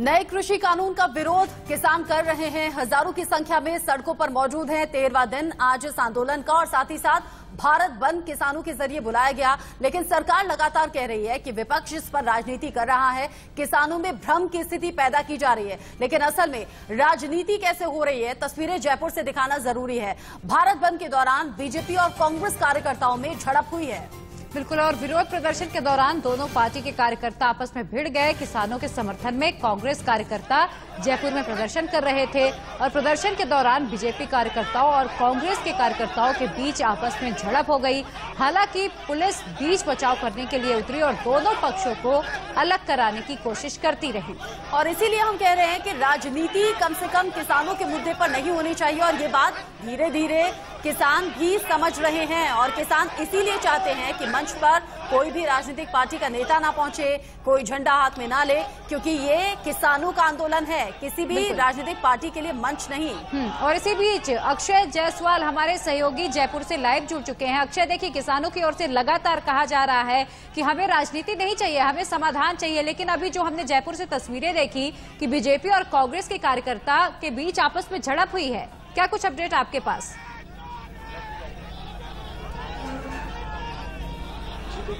नए कृषि कानून का विरोध किसान कर रहे हैं। हजारों की संख्या में सड़कों पर मौजूद हैं। 13वां दिन आज इस आंदोलन का और साथ ही साथ भारत बंद किसानों के जरिए बुलाया गया। लेकिन सरकार लगातार कह रही है कि विपक्ष इस पर राजनीति कर रहा है, किसानों में भ्रम की स्थिति पैदा की जा रही है। लेकिन असल में राजनीति कैसे हो रही है, तस्वीरें जयपुर से दिखाना जरूरी है। भारत बंद के दौरान बीजेपी और कांग्रेस कार्यकर्ताओं में झड़प हुई है। बिल्कुल, और विरोध प्रदर्शन के दौरान दोनों पार्टी के कार्यकर्ता आपस में भिड़ गए। किसानों के समर्थन में कांग्रेस कार्यकर्ता जयपुर में प्रदर्शन कर रहे थे और प्रदर्शन के दौरान बीजेपी कार्यकर्ताओं और कांग्रेस के कार्यकर्ताओं के बीच आपस में झड़प हो गई। हालांकि पुलिस बीच बचाव करने के लिए उतरी और दोनों पक्षों को अलग कराने की कोशिश करती रही। और इसीलिए हम कह रहे हैं कि राजनीति कम से कम किसानों के मुद्दे पर नहीं होनी चाहिए। और ये बात धीरे धीरे किसान भी समझ रहे हैं और किसान इसीलिए चाहते हैं कि मंच पर कोई भी राजनीतिक पार्टी का नेता ना पहुंचे, कोई झंडा हाथ में ना ले, क्योंकि ये किसानों का आंदोलन है, किसी भी राजनीतिक पार्टी के लिए मंच नहीं। और इसी बीच अक्षय जायसवाल हमारे सहयोगी जयपुर से लाइव जुड़ चुके हैं। अक्षय, देखिए, किसानों की ओर से लगातार कहा जा रहा है कि हमें राजनीति नहीं चाहिए, हमें समाधान चाहिए। लेकिन अभी जो हमने जयपुर से तस्वीरें देखी कि बीजेपी और कांग्रेस के कार्यकर्ता के बीच आपस में झड़प हुई है, क्या कुछ अपडेट आपके पास?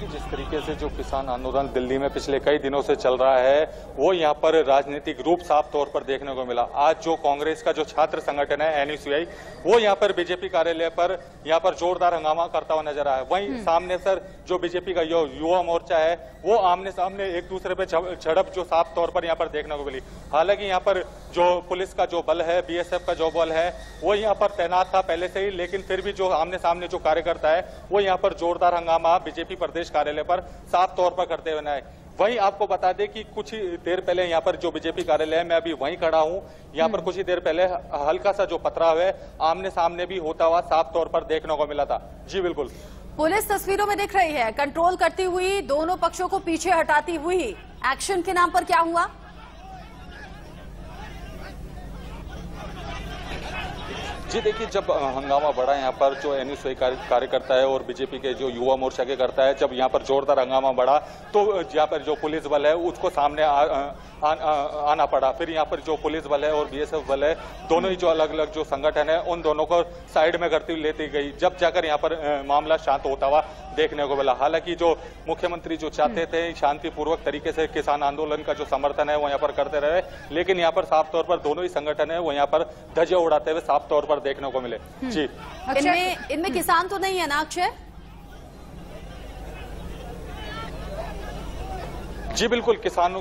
जिस तरीके से जो किसान आंदोलन दिल्ली में पिछले कई दिनों से चल रहा है, वो यहाँ पर राजनीतिक रूप साफ तौर पर देखने को मिला। आज जो कांग्रेस का जो छात्र संगठन है एनएसयूआई, वो यहाँ पर बीजेपी कार्यालय पर यहाँ पर जोरदार हंगामा करता हुआ नजर आया। वहीं सामने सर जो बीजेपी का युवा मोर्चा है, वो आमने सामने एक दूसरे पे झड़प जो साफ तौर पर यहाँ पर देखने को मिली। हालांकि यहाँ पर जो पुलिस का जो बल है, बीएसएफ का जो बल है, वो यहाँ पर तैनात था पहले से ही। लेकिन फिर भी जो आमने सामने जो कार्यकर्ता है, वो यहाँ पर जोरदार हंगामा बीजेपी प्रदेश कार्यालय पर साफ तौर पर करते हुए आए। वहीं आपको बता दें कि कुछ ही देर पहले यहाँ पर जो बीजेपी कार्यालय है, मैं अभी वहीं खड़ा हूं। यहाँ पर कुछ ही देर पहले हल्का सा जो पथराव है आमने सामने भी होता हुआ साफ तौर पर देखने को मिला था। जी बिल्कुल, पुलिस तस्वीरों में दिख रही है, कंट्रोल करती हुई, दोनों पक्षों को पीछे हटाती हुई। एक्शन के नाम पर क्या हुआ? जी देखिए, जब हंगामा बढ़ा यहाँ पर जो एनएसयूआई कार्यकर्ता है और बीजेपी के जो युवा मोर्चा के करता है, जब यहाँ पर जोरदार हंगामा बढ़ा तो यहाँ पर जो पुलिस बल है उसको सामने आना पड़ा। फिर यहाँ पर जो पुलिस बल है और बीएसएफ बल है, दोनों ही जो अलग अलग जो संगठन है, उन दोनों को साइड में करती हुई लेती गई, जब जाकर यहाँ पर मामला शांत होता हुआ देखने को मिला। हालांकि जो मुख्यमंत्री जो चाहते थे शांतिपूर्वक तरीके से किसान आंदोलन का जो समर्थन है वो यहाँ पर करते रहे, लेकिन यहाँ पर साफ तौर पर दोनों ही संगठन है वो यहाँ पर ध्वजा उड़ाते हुए साफ तौर पर देखने को मिले। जी, इनमें किसान तो नहीं है ना अक्षय? जी बिल्कुल, किसानों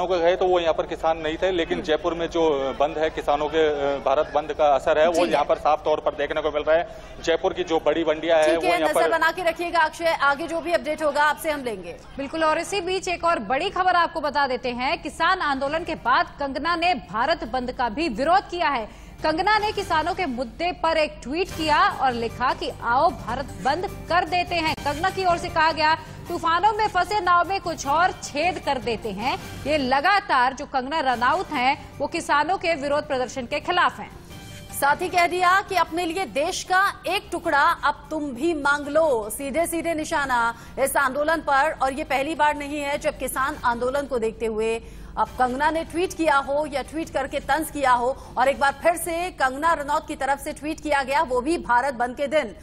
को गए तो वो यहाँ पर किसान नहीं थे, लेकिन जयपुर में जो बंद है, किसानों के भारत बंद का असर है वो यहाँ पर साफ तौर पर देखने को मिल रहा है। जयपुर की जो बड़ी मंडियां है वो यहाँ पर बना के रखिएगा अक्षय, आगे जो भी अपडेट होगा आपसे हम लेंगे। बिल्कुल, और इसी बीच एक और बड़ी खबर आपको बता देते हैं। किसान आंदोलन के बाद कंगना ने भारत बंद का भी विरोध किया है। कंगना ने किसानों के मुद्दे पर एक ट्वीट किया और लिखा कि आओ भारत बंद कर देते हैं। कंगना की ओर से कहा गया, तूफानों में फंसे नाव में कुछ और छेद कर देते हैं। ये लगातार जो कंगना रनौत हैं, वो किसानों के विरोध प्रदर्शन के खिलाफ हैं। साथ ही कह दिया कि अपने लिए देश का एक टुकड़ा अब तुम भी मांग लो। सीधे सीधे निशाना इस आंदोलन पर। और ये पहली बार नहीं है जब किसान आंदोलन को देखते हुए अब कंगना ने ट्वीट किया हो या ट्वीट करके तंज किया हो। और एक बार फिर से कंगना रनौत की तरफ से ट्वीट किया गया, वो भी भारत बंद के दिन।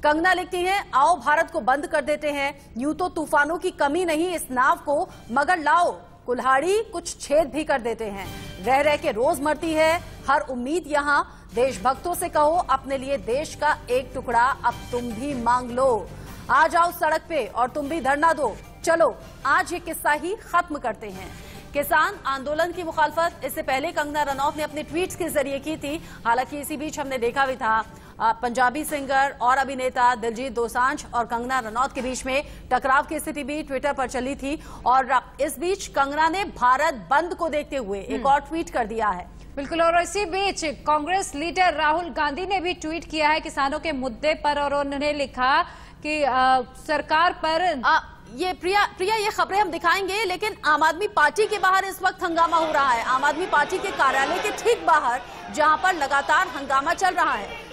कंगना लिखती है, आओ भारत को बंद कर देते हैं। यूं तो तूफानों की कमी नहीं इस नाव को, मगर लाओ कुल्हाड़ी कुछ छेद भी कर देते हैं। रह रह के रोज मरती है हर उम्मीद यहाँ। देशभक्तों से कहो, अपने लिए देश का एक टुकड़ा अब तुम भी मांग लो। आ जाओ सड़क पे और तुम भी धरना दो। चलो आज ये किस्सा ही खत्म करते हैं। किसान आंदोलन की मुखालफत इससे पहले कंगना रनौत ने अपने ट्वीट्स के जरिए की थी। हालांकि इसी बीच हमने देखा भी था पंजाबी सिंगर और अभिनेता दिलजीत दोसांझ और कंगना रनौत के बीच में टकराव की स्थिति भी ट्विटर पर चली थी। और इस बीच कंगना ने भारत बंद को देखते हुए एक और ट्वीट कर दिया है। बिल्कुल, और इसी बीच कांग्रेस लीडर राहुल गांधी ने भी ट्वीट किया है किसानों के मुद्दे पर और उन्होंने लिखा कि सरकार पर ये प्रिया ये खबरें हम दिखाएंगे, लेकिन आम आदमी पार्टी के बाहर इस वक्त हंगामा हो रहा है। आम आदमी पार्टी के कार्यालय के ठीक बाहर, जहां पर लगातार हंगामा चल रहा है।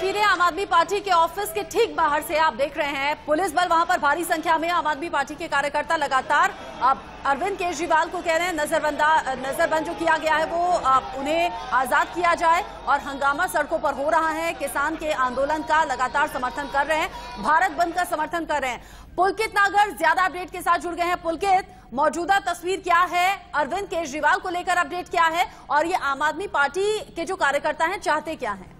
तस्वीरें आम आदमी पार्टी के ऑफिस के ठीक बाहर से आप देख रहे हैं। पुलिस बल वहां पर भारी संख्या में, आम आदमी पार्टी के कार्यकर्ता लगातार अब अरविंद केजरीवाल को कह रहे हैं नजरबंद जो किया गया है वो उन्हें आजाद किया जाए, और हंगामा सड़कों पर हो रहा है। किसान के आंदोलन का लगातार समर्थन कर रहे हैं, भारत बंद का समर्थन कर रहे हैं। पुलकित नागर ज्यादा अपडेट के साथ जुड़ गए हैं। पुलकित, मौजूदा तस्वीर क्या है, अरविंद केजरीवाल को लेकर अपडेट क्या है, और ये आम आदमी पार्टी के जो कार्यकर्ता हैं चाहते क्या हैं?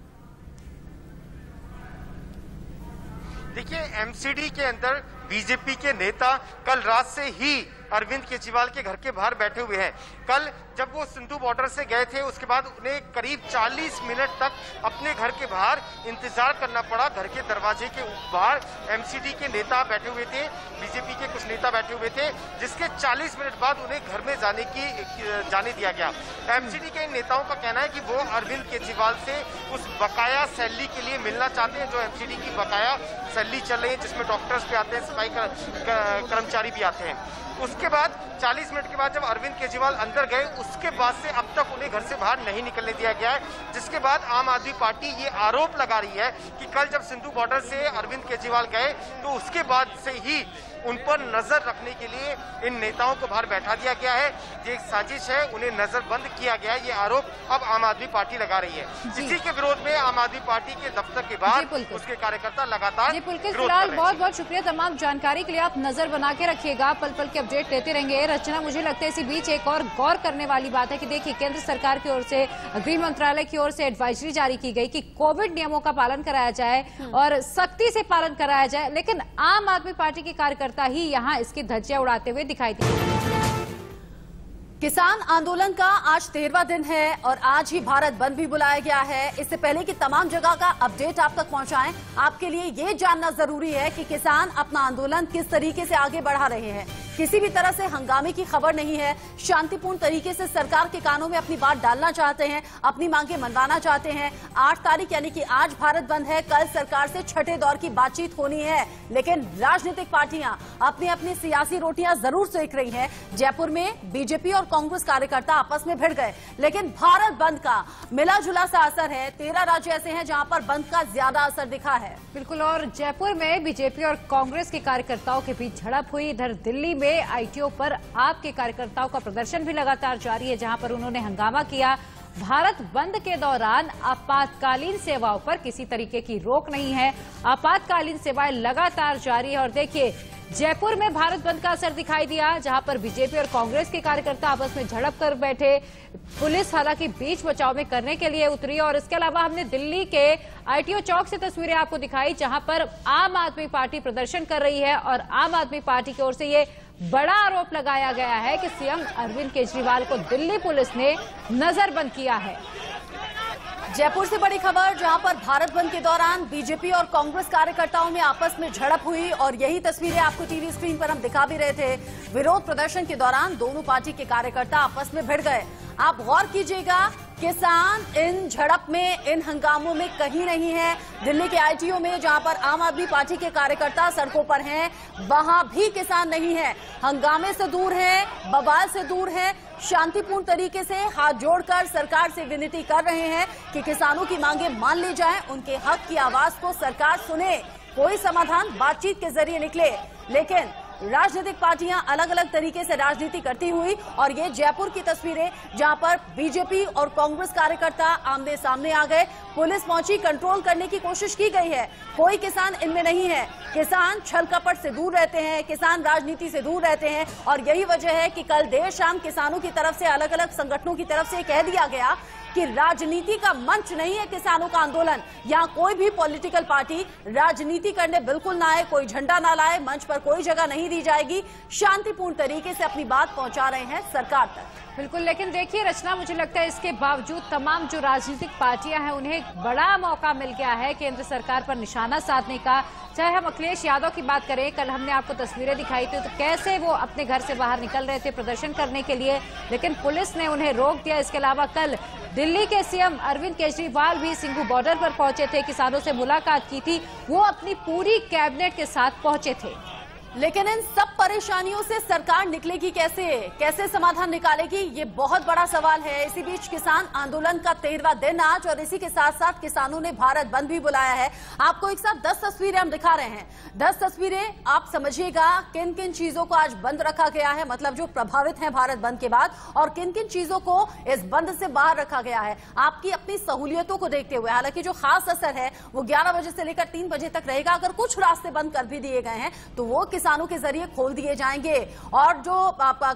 देखिए, एमसीडी के अंदर बीजेपी के नेता कल रात से ही अरविंद केजरीवाल के घर के बाहर बैठे हुए हैं। कल जब वो सिंधु बॉर्डर से गए थे उसके बाद उन्हें करीब 40 मिनट तक अपने घर के बाहर इंतजार करना पड़ा। घर के दरवाजे के बाहर एमसीडी के नेता बैठे हुए थे, बीजेपी के कुछ नेता बैठे हुए थे, जिसके 40 मिनट बाद उन्हें घर में जाने दिया गया। एमसीडी के नेताओं का कहना है कि वो अरविंद केजरीवाल से उस बकाया सैलरी के लिए मिलना चाहते हैं जो एमसीडी की बकाया सैलरी चल रही है, जिसमें डॉक्टर्स भी आते हैं, सफाई कर्मचारी भी आते हैं। उसके बाद 40 मिनट के बाद जब अरविंद केजरीवाल अंदर गए उसके बाद से अब तक उन्हें घर से बाहर नहीं निकलने दिया गया है, जिसके बाद आम आदमी पार्टी ये आरोप लगा रही है कि कल जब सिंधु बॉर्डर से अरविंद केजरीवाल गए तो उसके बाद से ही उन पर नजर रखने के लिए इन नेताओं को बाहर बैठा दिया गया है। ये एक साजिश है, उन्हें नजरबंद किया गया है, ये आरोप अब आम आदमी पार्टी लगा रही है। इसी के विरोध में आम आदमी पार्टी के दफ्तर के बाहर उसके कार्यकर्ता लगातार फिलहाल बहुत बहुत शुक्रिया तमाम जानकारी के लिए। आप नजर बना के रखिएगा, पल पल के अपडेट लेते रहेंगे। रचना, मुझे लगता है इसी बीच एक और गौर करने वाली बात है कि देखिए, केंद्र सरकार की ओर से, गृह मंत्रालय की ओर से एडवाइजरी जारी की गई कि कोविड नियमों का पालन कराया जाए और सख्ती से पालन कराया जाए, लेकिन आम आदमी पार्टी के कार्यकर्ता ही यहाँ इसकी धज्जियां उड़ाते हुए दिखाई दिए। किसान आंदोलन का आज 13वां दिन है और आज ही भारत बंद भी बुलाया गया है। इससे पहले कि तमाम जगह का अपडेट आप तक पहुंचाएं, आपके लिए ये जानना जरूरी है कि किसान अपना आंदोलन किस तरीके से आगे बढ़ा रहे हैं। किसी भी तरह से हंगामे की खबर नहीं है, शांतिपूर्ण तरीके से सरकार के कानों में अपनी बात डालना चाहते हैं, अपनी मांगे मनवाना चाहते हैं। 8 तारीख यानी कि आज भारत बंद है, कल सरकार से छठे दौर की बातचीत होनी है, लेकिन राजनीतिक पार्टियां अपनी अपनी सियासी रोटियां जरूर सेक रही हैं। जयपुर में बीजेपी और कांग्रेस कार्यकर्ता आपस में भिड़ गए, लेकिन भारत बंद का मिला जुला सा असर है। 13 राज्य ऐसे हैं जहां पर बंद का ज्यादा असर दिखा है। बिल्कुल, और जयपुर में बीजेपी और कांग्रेस के कार्यकर्ताओं के बीच झड़प हुई। इधर दिल्ली में आईटीओ पर आप के कार्यकर्ताओं का प्रदर्शन भी लगातार जारी है, जहां पर उन्होंने हंगामा किया। भारत बंद के दौरान आपातकालीन सेवाओं पर किसी तरीके की रोक नहीं है, आपातकालीन सेवाएं लगातार जारी है। और देखिए, जयपुर में भारत बंद का असर दिखाई दिया, जहां पर बीजेपी और कांग्रेस के कार्यकर्ता आपस में झड़प कर बैठे। पुलिस हालांकि बीच बचाव में करने के लिए उतरी। और इसके अलावा हमने दिल्ली के आईटीओ चौक से तस्वीरें आपको दिखाई, जहां पर आम आदमी पार्टी प्रदर्शन कर रही है और आम आदमी पार्टी की ओर से ये बड़ा आरोप लगाया गया है कि सीएम अरविंद केजरीवाल को दिल्ली पुलिस ने नजरबंद किया है। जयपुर से बड़ी खबर, जहां पर भारत बंद के दौरान बीजेपी और कांग्रेस कार्यकर्ताओं में आपस में झड़प हुई और यही तस्वीरें आपको टीवी स्क्रीन पर हम दिखा भी रहे थे। विरोध प्रदर्शन के दौरान दोनों पार्टी के कार्यकर्ता आपस में भिड़ गए। आप गौर कीजिएगा, किसान इन झड़प में, इन हंगामों में कहीं नहीं है। दिल्ली के आईटीओ में जहां पर आम आदमी पार्टी के कार्यकर्ता सड़कों पर हैं, वहां भी किसान नहीं है। हंगामे से दूर है, बवाल से दूर है, शांतिपूर्ण तरीके से हाथ जोड़कर सरकार से विनती कर रहे हैं कि किसानों की मांगे मान ली जाएं, उनके हक की आवाज को सरकार सुने, कोई समाधान बातचीत के जरिए निकले। लेकिन राजनीतिक पार्टियां अलग अलग तरीके से राजनीति करती हुई, और ये जयपुर की तस्वीरें जहां पर बीजेपी और कांग्रेस कार्यकर्ता आमने सामने आ गए। पुलिस पहुंची, कंट्रोल करने की कोशिश की गई है, कोई किसान इनमें नहीं है। किसान छल कपट से दूर रहते हैं, किसान राजनीति से दूर रहते हैं, और यही वजह है कि कल देर शाम किसानों की तरफ से, अलग अलग संगठनों की तरफ से कह दिया गया कि राजनीति का मंच नहीं है किसानों का आंदोलन। यहाँ कोई भी पॉलिटिकल पार्टी राजनीति करने बिल्कुल ना आए, कोई झंडा ना लाए, मंच पर कोई जगह नहीं दी जाएगी। शांतिपूर्ण तरीके से अपनी बात पहुंचा रहे हैं सरकार तक। बिल्कुल, लेकिन देखिए रचना, मुझे लगता है इसके बावजूद तमाम जो राजनीतिक पार्टियां हैं उन्हें एक बड़ा मौका मिल गया है केंद्र सरकार पर निशाना साधने का। चाहे हम अखिलेश यादव की बात करें, कल हमने आपको तस्वीरें दिखाई थी तो कैसे वो अपने घर से बाहर निकल रहे थे प्रदर्शन करने के लिए, लेकिन पुलिस ने उन्हें रोक दिया। इसके अलावा कल दिल्ली के सीएम अरविंद केजरीवाल भी सिंघू बॉर्डर पर पहुंचे थे, किसानों से मुलाकात की थी, वो अपनी पूरी कैबिनेट के साथ पहुंचे थे। लेकिन इन सब परेशानियों से सरकार निकलेगी कैसे, कैसे समाधान निकालेगी, ये बहुत बड़ा सवाल है। इसी बीच किसान आंदोलन का 13वां दिन आज, और इसी के साथ साथ किसानों ने भारत बंद भी बुलाया है। आपको एक साथ 10 तस्वीरें हम दिखा रहे हैं। 10 तस्वीरें, आप समझिएगा किन किन चीजों को आज बंद रखा गया है, मतलब जो प्रभावित हैं भारत बंद के बाद, और किन किन चीजों को इस बंद से बाहर रखा गया है आपकी अपनी सहूलियतों को देखते हुए। हालांकि जो खास असर है वो 11 बजे से लेकर 3 बजे तक रहेगा। अगर कुछ रास्ते बंद कर भी दिए गए हैं तो वो किसानों के जरिए खोल दिए जाएंगे। और जो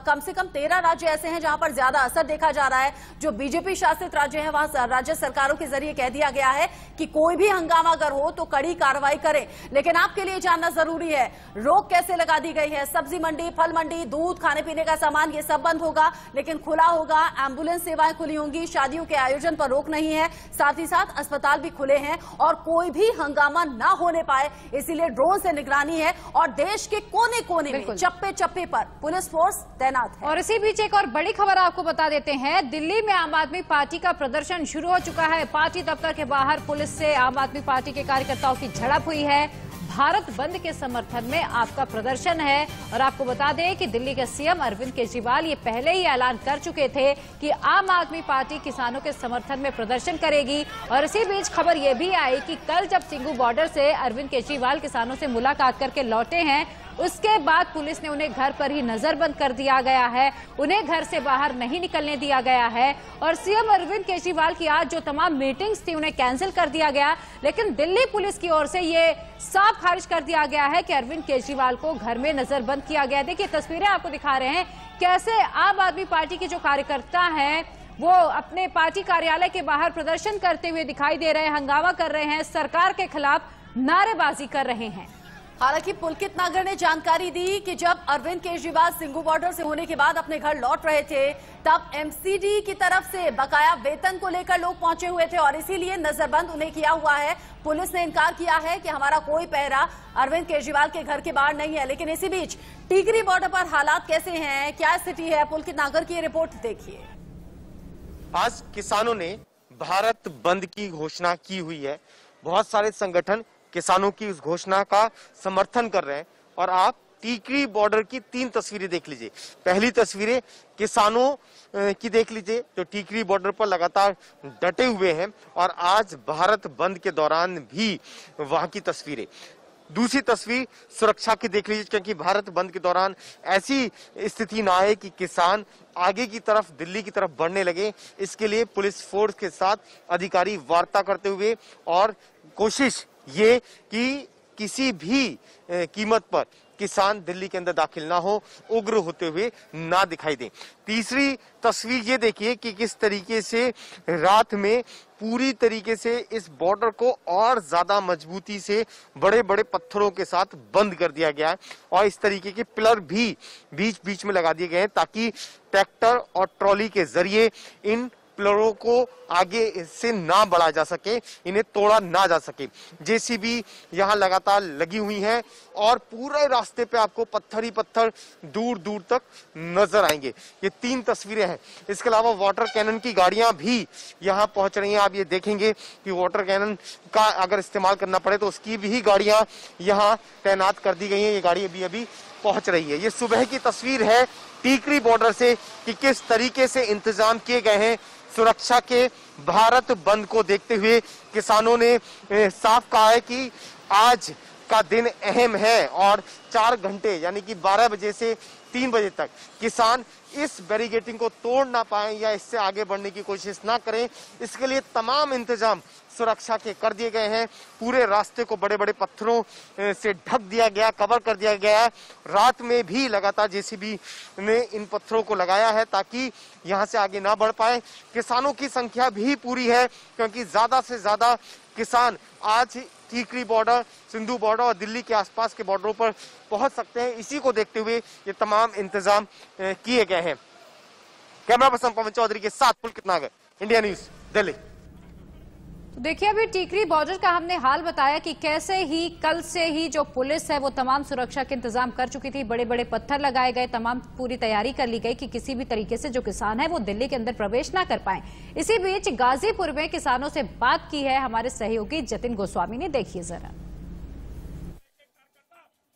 कम से कम 13 राज्य ऐसे हैं जहां पर ज्यादा असर देखा जा रहा है। जो बीजेपी शासित राज्य हैं वहां राज्य सरकारों के जरिए कह दिया गया है कि कोई भी हंगामा अगर हो तो कड़ी कार्रवाई करें। लेकिन आपके लिए जानना जरूरी है रोक कैसे लगा दी गई है। सब्जी मंडी, फल मंडी, दूध, खाने पीने का सामान, ये सब बंद होगा, लेकिन खुला होगा। एम्बुलेंस सेवाएं खुली होंगी। शादियों के आयोजन पर रोक नहीं है। साथ ही साथ अस्पताल भी खुले हैं और कोई भी हंगामा ना होने पाए इसीलिए ड्रोन से निगरानी है। और देश के कोने कोने में, चप्पे चप्पे पर पुलिस फोर्स तैनात है। और इसी बीच एक और बड़ी खबर आपको बता देते हैं। दिल्ली में आम आदमी पार्टी का प्रदर्शन शुरू हो चुका है। पार्टी दफ्तर के बाहर पुलिस से आम आदमी पार्टी के कार्यकर्ताओं की झड़प हुई है। भारत बंद के समर्थन में आपका प्रदर्शन है। और आपको बता दें कि दिल्ली के सीएम अरविंद केजरीवाल ये पहले ही ऐलान कर चुके थे कि आम आदमी पार्टी किसानों के समर्थन में प्रदर्शन करेगी। और इसी बीच खबर ये भी आई कि कल जब सिंघू बॉर्डर से अरविंद केजरीवाल किसानों से मुलाकात करके लौटे हैं, उसके बाद पुलिस ने उन्हें घर पर ही नजरबंद कर दिया गया है। उन्हें घर से बाहर नहीं निकलने दिया गया है। और सीएम अरविंद केजरीवाल की आज जो तमाम मीटिंग्स थी उन्हें कैंसिल कर दिया गया। लेकिन दिल्ली पुलिस की ओर से ये साफ खारिज कर दिया गया है कि अरविंद केजरीवाल को घर में नजरबंद किया गया। देखिए तस्वीरें आपको दिखा रहे हैं कैसे आम आदमी पार्टी के जो कार्यकर्ता हैं वो अपने पार्टी कार्यालय के बाहर प्रदर्शन करते हुए दिखाई दे रहे हैं, हंगामा कर रहे हैं, सरकार के खिलाफ नारेबाजी कर रहे हैं। हालांकि पुलकित नागर ने जानकारी दी कि जब अरविंद केजरीवाल सिंघू बॉर्डर से होने के बाद अपने घर लौट रहे थे तब एमसीडी की तरफ से बकाया वेतन को लेकर लोग पहुंचे हुए थे और इसीलिए नजरबंद उन्हें किया हुआ है। पुलिस ने इनकार किया है कि हमारा कोई पहरा अरविंद केजरीवाल के घर के बाहर नहीं है। लेकिन इसी बीच टीकरी बॉर्डर पर हालात कैसे हैं, क्या स्थिति है, पुलकित नागर की रिपोर्ट देखिए। आज किसानों ने भारत बंद की घोषणा की हुई है। बहुत सारे संगठन किसानों की उस घोषणा का समर्थन कर रहे हैं। और आप टीकरी बॉर्डर की 3 तस्वीरें देख लीजिए। पहली तस्वीरें किसानों की देख लीजिए जो टीकरी बॉर्डर पर लगातार डटे हुए हैं और आज भारत बंद के दौरान भी वहां की तस्वीरें। दूसरी तस्वीर सुरक्षा की देख लीजिए, क्योंकि भारत बंद के दौरान ऐसी स्थिति ना आए कि किसान आगे की तरफ दिल्ली की तरफ बढ़ने लगे। इसके लिए पुलिस फोर्स के साथ अधिकारी वार्ता करते हुए और कोशिश ये कि किसी भी कीमत पर किसान दिल्ली के अंदर दाखिल ना हो, उग्र होते हुए ना दिखाई दे। तीसरी तस्वीर ये देखिए कि किस तरीके से रात में पूरी तरीके से इस बॉर्डर को और ज्यादा मजबूती से बड़े बड़े पत्थरों के साथ बंद कर दिया गया है और इस तरीके के पिलर भी बीच बीच में लगा दिए गए हैं ताकि ट्रैक्टर और ट्रॉली के जरिए इन पिलरों को आगे से ना बढ़ा जा सके, इन्हें तोड़ा ना जा सके। जेसीबी यहाँ लगातार लगी हुई हैं और पूरे रास्ते पे आपको पत्थर ही पत्थर दूर दूर तक नजर आएंगे। ये 3 तस्वीरें हैं। इसके अलावा वाटर कैनन की गाड़ियां भी यहाँ पहुंच रही हैं। आप ये देखेंगे कि वाटर कैनन का अगर इस्तेमाल करना पड़े तो उसकी भी गाड़ियां यहाँ तैनात कर दी गई हैं। ये गाड़ी अभी अभी पहुंच रही है। ये सुबह की तस्वीर है टीकरी बॉर्डर से कि किस तरीके से इंतजाम किए गए हैं सुरक्षा के। भारत बंद को देखते हुए किसानों ने साफ कहा है कि आज का दिन अहम है और 4 घंटे यानी कि 12 बजे से 3 बजे तक किसान इस बैरिकेडिंग को तोड़ ना पाए या इससे आगे बढ़ने की कोशिश ना करें, इसके लिए तमाम इंतजाम सुरक्षा के कर दिए गए हैं। पूरे रास्ते को बड़े बड़े पत्थरों से ढक दिया गया, कवर कर दिया गया है। रात में भी लगातार जेसीबी ने इन पत्थरों को लगाया है ताकि यहां से आगे ना बढ़ पाए। किसानों की संख्या भी पूरी है क्योंकि ज्यादा से ज्यादा किसान आज टीकरी बॉर्डर, सिंधु बॉर्डर और दिल्ली के आसपास के बॉर्डरों पर पहुंच सकते हैं। इसी को देखते हुए ये तमाम इंतजाम किए गए हैं। कैमरा पर्सन पवन चौधरी के साथ पुलकित नागर, इंडिया न्यूज, दिल्ली। तो देखिए अभी टीकरी बॉर्डर का हमने हाल बताया कि कैसे ही कल से ही जो पुलिस है वो तमाम सुरक्षा के इंतजाम कर चुकी थी। बड़े बड़े पत्थर लगाए गए, तमाम पूरी तैयारी कर ली गई कि किसी भी तरीके से जो किसान है वो दिल्ली के अंदर प्रवेश ना कर पाए। इसी बीच गाजीपुर में किसानों से बात की है हमारे सहयोगी जतिन गोस्वामी ने, देखिए जरा।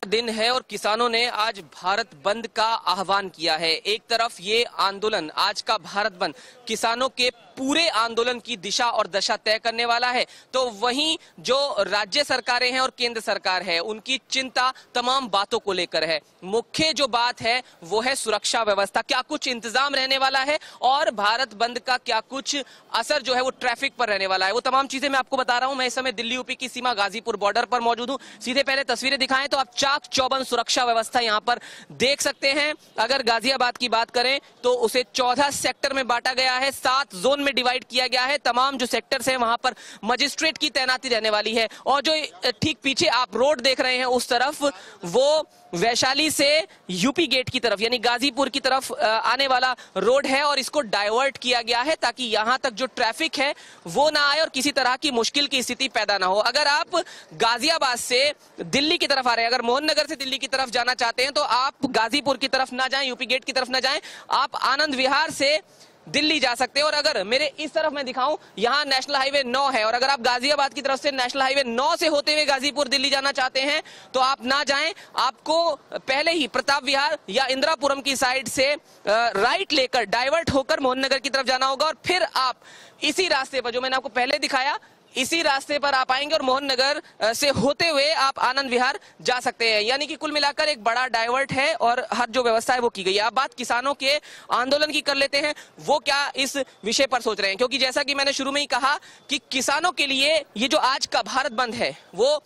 दिन है और किसानों ने आज भारत बंद का आह्वान किया है। एक तरफ ये आंदोलन, आज का भारत बंद किसानों के पूरे आंदोलन की दिशा और दशा तय करने वाला है, तो वहीं जो राज्य सरकारें हैं और केंद्र सरकार है उनकी चिंता तमाम बातों को लेकर है। मुख्य जो बात है वो है सुरक्षा व्यवस्था, क्या कुछ इंतजाम रहने वाला है और भारत बंद का क्या कुछ असर जो है वो ट्रैफिक पर रहने वाला है। वो तमाम चीजें मैं आपको बता रहा हूं। मैं इस समय दिल्ली यूपी की सीमा गाजीपुर बॉर्डर पर मौजूद हूं। सीधे पहले तस्वीरें दिखाएं तो आप चाक चौबंद सुरक्षा व्यवस्था यहां पर देख सकते हैं। अगर गाजियाबाद की बात करें तो उसे 14 सेक्टर में बांटा गया है, 7 जोन में डिवाइड किया गया है। तमाम जो सेक्टर्स हैं वहां पर मजिस्ट्रेट की तैनाती रहने वाली है। और जो ठीक पीछे आप रोड देख रहे हैं उस तरफ वो वैशाली से यूपी गेट की तरफ यानी गाजीपुर की तरफ आने वाला रोड है और इसको डाइवर्ट किया गया है ताकि यहां तक जो ट्रैफिक है वो ना आए और किसी तरह की मुश्किल की स्थिति पैदा ना हो। अगर आप गाजियाबाद से दिल्ली की तरफ आ रहे हैं, अगर मोहन नगर से दिल्ली की तरफ जाना चाहते हैं तो आप गाजीपुर की तरफ ना जाएं, यूपी गेट की तरफ ना जाएं, आप आनंद विहार से दिल्ली जा सकते हैं। और अगर मेरे इस तरफ मैं दिखाऊं, यहाँ नेशनल हाईवे 9 है और अगर आप गाजियाबाद की तरफ से नेशनल हाईवे 9 से होते हुए गाजीपुर दिल्ली जाना चाहते हैं तो आप ना जाएं, आपको पहले ही प्रताप विहार या इंदिरापुरम की साइड से राइट लेकर डाइवर्ट होकर मोहन नगर की तरफ जाना होगा और फिर आप इसी रास्ते पर जो मैंने आपको पहले दिखाया इसी रास्ते पर आप आएंगे और मोहन नगर से होते हुए आप आनंद विहार जा सकते हैं। यानी कि कुल मिलाकर एक बड़ा डाइवर्ट है और हर जो व्यवस्था है वो की गई है। अब बात किसानों के आंदोलन की कर लेते हैं, वो क्या इस विषय पर सोच रहे हैं, क्योंकि जैसा कि मैंने शुरू में ही कहा कि किसानों के लिए ये जो आज का भारत बंद है वो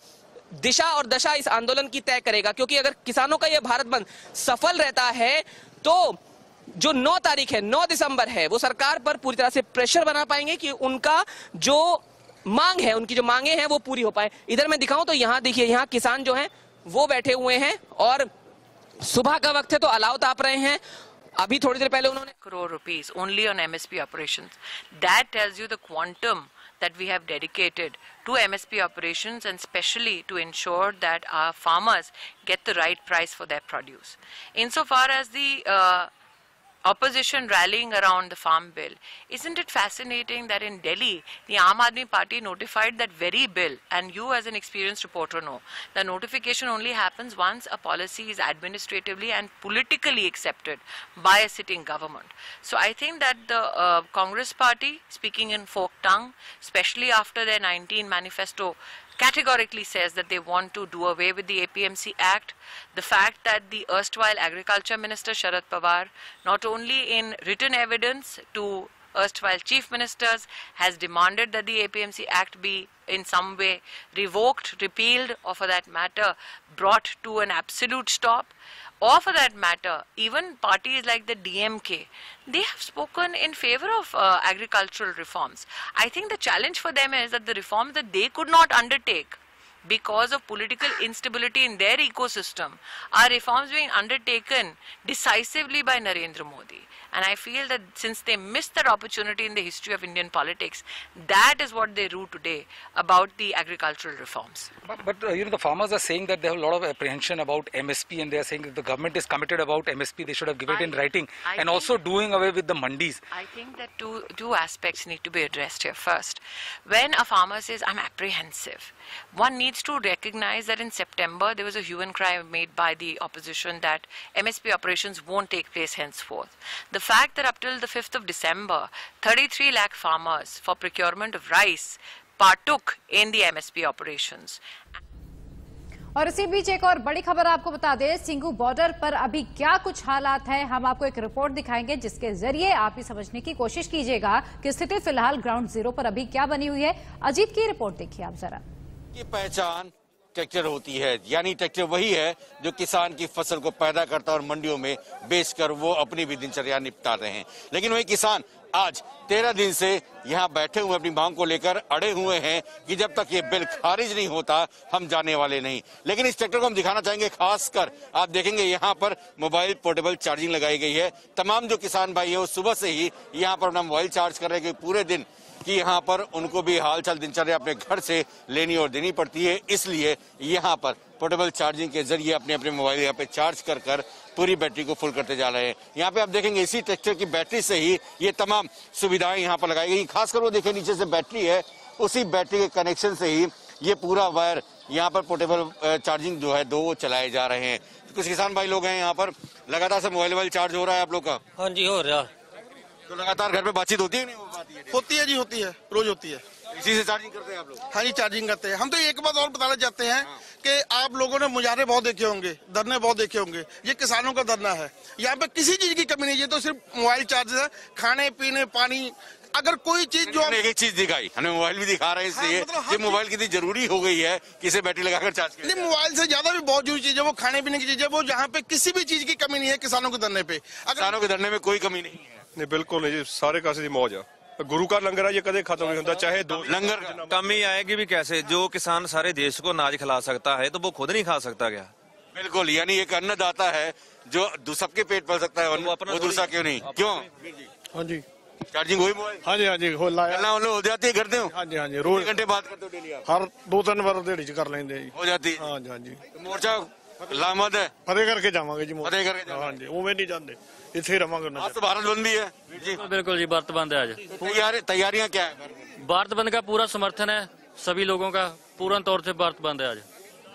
दिशा और दशा इस आंदोलन की तय करेगा। क्योंकि अगर किसानों का यह भारत बंद सफल रहता है तो जो 9 तारीख है, 9 दिसंबर है, वो सरकार पर पूरी तरह से प्रेशर बना पाएंगे कि उनका जो मांग है, उनकी जो मांगे हैं वो पूरी हो पाए। इधर मैं दिखाऊं तो यहाँ देखिए, यहाँ किसान जो हैं वो बैठे हुए हैं और सुबह का वक्त है तो अलाव ताप रहे हैं। अभी थोड़ी देर पहले उन्होंने crore rupees only on MSP operations. That tells you the quantum that we have dedicated to MSP operations and especially to ensure that our farmers get the right price for their produce. Insofar as the opposition rallying around the farm bill, isn't it fascinating that in Delhi the Aam Aadmi Party notified that very bill, and you as an experienced reporter know the notification only happens once a policy is administratively and politically accepted by a sitting government. So I think that the Congress party, speaking in folk tongue, especially after their 19 manifesto, categorically says that they want to do away with the APMC Act. The fact that the erstwhile Agriculture Minister Sharad Pawar, not only in written evidence to erstwhile chief ministers, has demanded that the APMC Act be in some way revoked, repealed, or for that matter brought to an absolute stop. Or for that matter, even parties like the DMK, they have spoken in favor of agricultural reforms. I think the challenge for them is that the reforms that they could not undertake because of political instability in their ecosystem are reforms being undertaken decisively by Narendra Modi. And I feel that since they missed that opportunity in the history of Indian politics, that is what they rue today about the agricultural reforms. But you know, the farmers are saying that they have a lot of apprehension about MSP, and they are saying that the government is committed about MSP. They should have given it in writing, and also doing away with the mandis. I think that two aspects need to be addressed here. First, when a farmer says, I'm apprehensive, one needs to recognize that in September there was a hue and cry made by the opposition that MSP operations won't take place henceforth. The fact that up till the 5th of December, 33 lakh farmers for procurement of rice partook in the MSP operations. और इसी बीच एक और बड़ी खबर आपको बता दें, Singhu border पर अभी क्या कुछ हालात है, हम आपको एक रिपोर्ट दिखाएंगे जिसके जरिए आप ये समझने की कोशिश कीजिएगा कि स्थिति फिलहाल ग्राउंड जीरो पर अभी क्या बनी हुई है। अजीत की रिपोर्ट देखिए आप जरा। की पहचान ट्रैक्टर होती है, यानी ट्रैक्टर वही है जो किसान की फसल को पैदा करता है और मंडियों में बेचकर वो अपनी भी दिनचर्या निपटा रहे हैं। लेकिन वही किसान आज 13 दिन से यहाँ बैठे हुए अपनी मांग को लेकर अड़े हुए हैं कि जब तक ये बिल खारिज नहीं होता हम जाने वाले नहीं। लेकिन इस ट्रैक्टर को हम दिखाना चाहेंगे, खासकर आप देखेंगे यहाँ पर मोबाइल पोर्टेबल चार्जिंग लगाई गई है। तमाम जो किसान भाई है वो सुबह से ही यहाँ पर अपना मोबाइल चार्ज कर रहे हैं कि पूरे दिन कि यहाँ पर उनको भी हालचाल दिनचर्या अपने घर से लेनी और देनी पड़ती है, इसलिए यहाँ पर पोर्टेबल चार्जिंग के जरिए अपने अपने मोबाइल यहाँ पे चार्ज कर कर पूरी बैटरी को फुल करते जा रहे हैं। यहाँ पे आप देखेंगे इसी ट्रैक्टर की बैटरी से ही ये तमाम सुविधाएं यहाँ पर लगाई गई। खासकर वो देखिए नीचे से बैटरी है, उसी बैटरी के कनेक्शन से ही ये पूरा वायर यहाँ पर पोर्टेबल चार्जिंग जो है 2 वो चलाए जा रहे हैं। तो कुछ किसान भाई लोग हैं यहाँ पर, लगातार से मोबाइल चार्ज हो रहा है आप लोग का? हाँ जी, हो रहा। तो लगातार घर पे बातचीत होती है नहीं? होती है जी, होती है, रोज होती है। इसी से चार्जिंग करते हैं आप लोग? हाँ जी, चार्जिंग करते हैं। हम तो एक बात और बताना चाहते हैं कि आप लोगों ने मुजाहरे बहुत देखे होंगे, धरने बहुत देखे होंगे। ये किसानों का धरना है, यहाँ पे किसी चीज की कमी नहीं है। तो सिर्फ मोबाइल चार्ज है, खाने पीने पानी, अगर कोई चीज जो एक चीज दिखाई हमें, मोबाइल भी दिखा रहे हैं, इसलिए ये मोबाइल कितनी जरूरी हो गई है कि इसे बैटरी लगाकर चार्ज करें। नहीं, मोबाइल से ज्यादा भी बहुत जरूरी चीज है वो खाने पीने की चीज है, वो जहाँ पे किसी भी चीज की कमी नहीं है किसानों के धरने पे। किसानों के धरने में कोई कमी नहीं है? नहीं, बिल्कुल नहीं जी, सारे कासे दी मौज है। गुरु का लंगर है, ये कदे खत्म नहीं होता, चाहे दो लंगर। कमी आएगी भी कैसे? जो किसान सारे देश को अनाज खिला सकता है तो वो खुद नहीं खा सकता क्या? बिल्कुल, यानी एक अन्नदाता है जो सबके पेट पल सकता है, वो दूसरा क्यों नहीं? क्यों? हाँ जी, चार्जिंग हुई मोबाइल? हाँ जी, हाँ जी, हो जाती है, करते हो? हाँ जी, हाँ जी, रोज घंटे बात करते हो डेली? हर 2-3 बार दिहाड़ी च कर लेंगे जी। हो जाती है? हाँ जी, हाँ जी। मोर्चा लामत है, फतेह करके जावांगे जी। फतेह करके? हाँ जी, उमें नहीं जाते, इथे रवांगे। आज तो भारत बंद भी है जी? बिल्कुल जी, भारत बंद है आज। तैयारियां क्या है? भारत बंद का पूरा समर्थन है सभी लोगों का, पूर्ण तौर से भारत बंद है आज।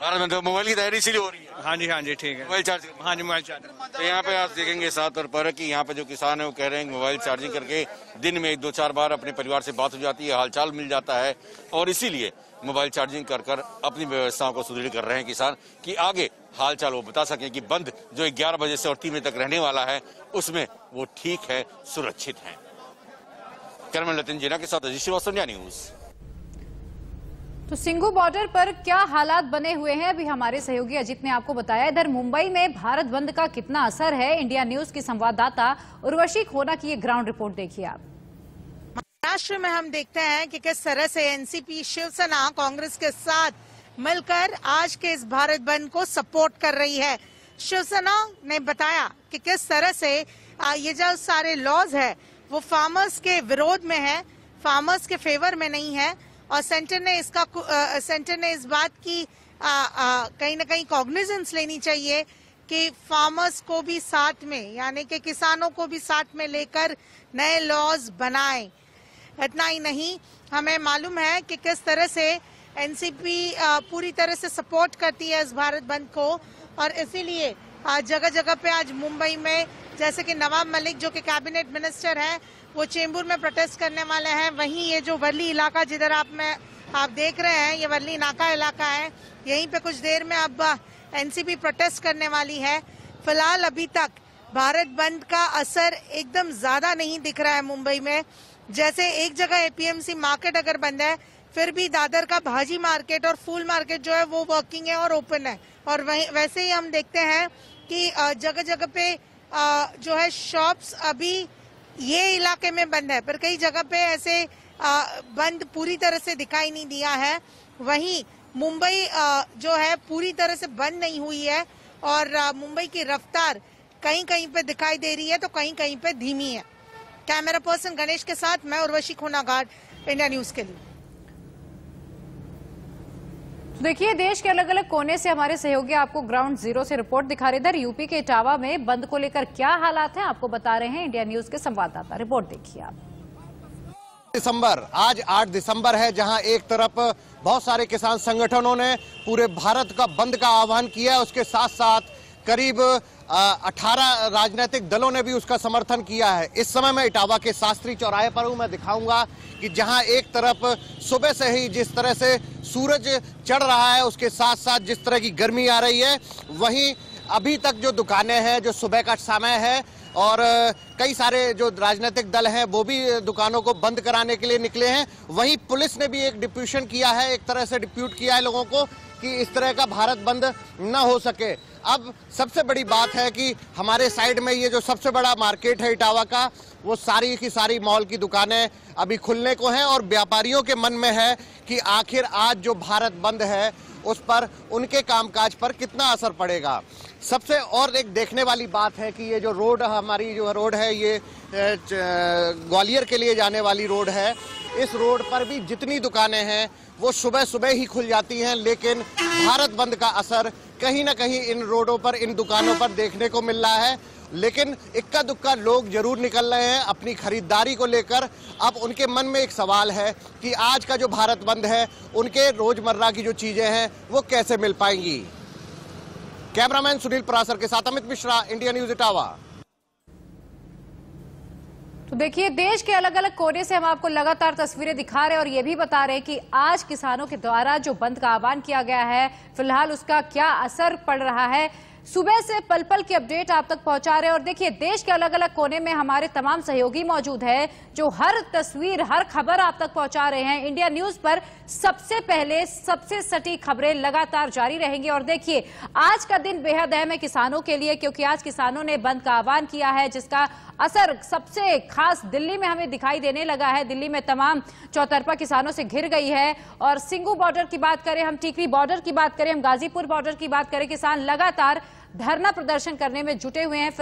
भारत बंद, मोबाइल की तैयारी इसीलिए हो रही है? हाँ जी, हाँ जी, ठीक है। Mobile charge? हाँ जी, मोबाइल चार्ज। तो यहाँ पे आप देखेंगे साफ तौर पर कि यहाँ पे जो किसान है वो कह रहे हैं मोबाइल चार्जिंग करके दिन में 1-2-4 बार अपने परिवार से बात हो जाती है, हालचाल मिल जाता है, और इसीलिए मोबाइल चार्जिंग कर अपनी व्यवस्थाओं को सुदृढ़ कर रहे हैं किसान, कि आगे हालचाल वो बता सकें कि बंद जो 11 बजे से और 3 बजे तक रहने वाला है उसमें वो ठीक है, सुरक्षित है। कैमरामैन लतिन जीना के साथ अजीत श्रीवास्तव, इंडिया न्यूज। तो सिंघू बॉर्डर पर क्या हालात बने हुए हैं, अभी हमारे सहयोगी अजीत ने आपको बताया। इधर मुंबई में भारत बंद का कितना असर है, इंडिया न्यूज की संवाददाता उर्वशी खोना की ये ग्राउंड रिपोर्ट देखिए आप। महाराष्ट्र में हम देखते हैं कि किस तरह से एनसीपी शिवसेना कांग्रेस के साथ मिलकर आज के इस भारत बंद को सपोर्ट कर रही है। शिवसेना ने बताया कि किस तरह से ये जो सारे लॉज है वो फार्मर्स के विरोध में है, फार्मर्स के फेवर में नहीं है, और सेंटर ने इस बात की कहीं ना कहीं कॉग्निजेंस लेनी चाहिए कि फार्मर्स को भी साथ में, यानी कि किसानों को भी साथ में लेकर नए लॉज बनाएं। इतना ही नहीं, हमें मालूम है कि किस तरह से एनसीपी पूरी तरह से सपोर्ट करती है इस भारत बंद को, और इसीलिए जगह जगह पे आज मुंबई में जैसे कि नवाब मलिक जो कि कैबिनेट मिनिस्टर हैं वो चेंबूर में प्रोटेस्ट करने वाले हैं। वहीं ये जो वर्ली इलाका जिधर आप देख रहे हैं, ये वर्ली नाका इलाका है, यहीं पे कुछ देर में अब एनसीपी प्रोटेस्ट करने वाली है। फिलहाल अभी तक भारत बंद का असर एकदम ज्यादा नहीं दिख रहा है मुंबई में। जैसे एक जगह एपीएमसी मार्केट अगर बंद है, फिर भी दादर का भाजी मार्केट और फूल मार्केट जो है वो वर्किंग है और ओपन है। और वैसे ही हम देखते हैं कि जगह जगह पे जो है शॉप्स अभी ये इलाके में बंद है, पर कई जगह पे ऐसे बंद पूरी तरह से दिखाई नहीं दिया है। वहीं मुंबई जो है पूरी तरह से बंद नहीं हुई है, और मुंबई की रफ्तार कहीं कहीं पे दिखाई दे रही है तो कहीं कहीं पे धीमी है। कैमरा पर्सन गणेश के साथ मैं उर्वशी खोना घाट, इंडिया न्यूज के लिए। देखिए, देश के अलग अलग कोने से हमारे सहयोगी आपको ग्राउंड जीरो से रिपोर्ट दिखा रहे। इधर यूपी के इटावा में बंद को लेकर क्या हालात हैं आपको बता रहे हैं इंडिया न्यूज के संवाददाता। रिपोर्ट देखिए आप। आज 8 दिसंबर है, जहां एक तरफ बहुत सारे किसान संगठनों ने पूरे भारत का बंद का आह्वान किया है, उसके साथ साथ करीब 18 राजनीतिक दलों ने भी उसका समर्थन किया है। इस समय मैं इटावा के शास्त्री चौराहे पर हूं। मैं दिखाऊंगा कि जहां एक तरफ सुबह से ही जिस तरह से सूरज चढ़ रहा है, उसके साथ साथ जिस तरह की गर्मी आ रही है, वहीं अभी तक जो दुकानें हैं, जो सुबह का समय है, और कई सारे जो राजनीतिक दल हैं वो भी दुकानों को बंद कराने के लिए निकले हैं। वहीं पुलिस ने भी एक डिप्यूशन किया है, एक तरह से डिप्यूट किया है लोगों को कि इस तरह का भारत बंद न हो सके। अब सबसे बड़ी बात है कि हमारे साइड में ये जो सबसे बड़ा मार्केट है इटावा का, वो सारी की सारी मॉल की दुकानें अभी खुलने को हैं, और व्यापारियों के मन में है कि आखिर आज जो भारत बंद है उस पर उनके कामकाज पर कितना असर पड़ेगा। सबसे और एक देखने वाली बात है कि ये जो रोड, हमारी जो रोड है, ये ग्वालियर के लिए जाने वाली रोड है। इस रोड पर भी जितनी दुकानें हैं वो सुबह सुबह ही खुल जाती हैं, लेकिन भारत बंद का असर कहीं ना कहीं इन रोडों पर, इन दुकानों पर देखने को मिल रहा है। लेकिन इक्का दुक्का लोग जरूर निकल रहे हैं अपनी खरीदारी को लेकर। अब उनके मन में एक सवाल है कि आज का जो भारत बंद है, उनके रोजमर्रा की जो चीजें हैं वो कैसे मिल पाएंगी। कैमरामैन सुनील परासर के साथ अमित मिश्रा, इंडिया न्यूज इटावा। तो देखिए, देश के अलग अलग कोने से हम आपको लगातार तस्वीरें दिखा रहे हैं और ये भी बता रहे हैं कि आज किसानों के द्वारा जो बंद का आह्वान किया गया है, फिलहाल उसका क्या असर पड़ रहा है। सुबह से पल पल की अपडेट आप तक पहुंचा रहे हैं और देखिए, देश के अलग अलग कोने में हमारे तमाम सहयोगी मौजूद है जो हर तस्वीर, हर खबर आप तक पहुंचा रहे हैं। इंडिया न्यूज पर सबसे पहले सबसे सटीक खबरें लगातार जारी रहेंगी। और देखिए, आज का दिन बेहद अहम है किसानों के लिए, क्योंकि आज किसानों ने बंद का आह्वान किया है, जिसका असर सबसे खास दिल्ली में हमें दिखाई देने लगा है। दिल्ली में तमाम चौतरफा किसानों से घिर गई है। और सिंगू बॉर्डर की बात करें, हम टिकरी बॉर्डर की बात करें, हम गाजीपुर बॉर्डर की बात करें, किसान लगातार धरना प्रदर्शन करने में जुटे हुए हैं।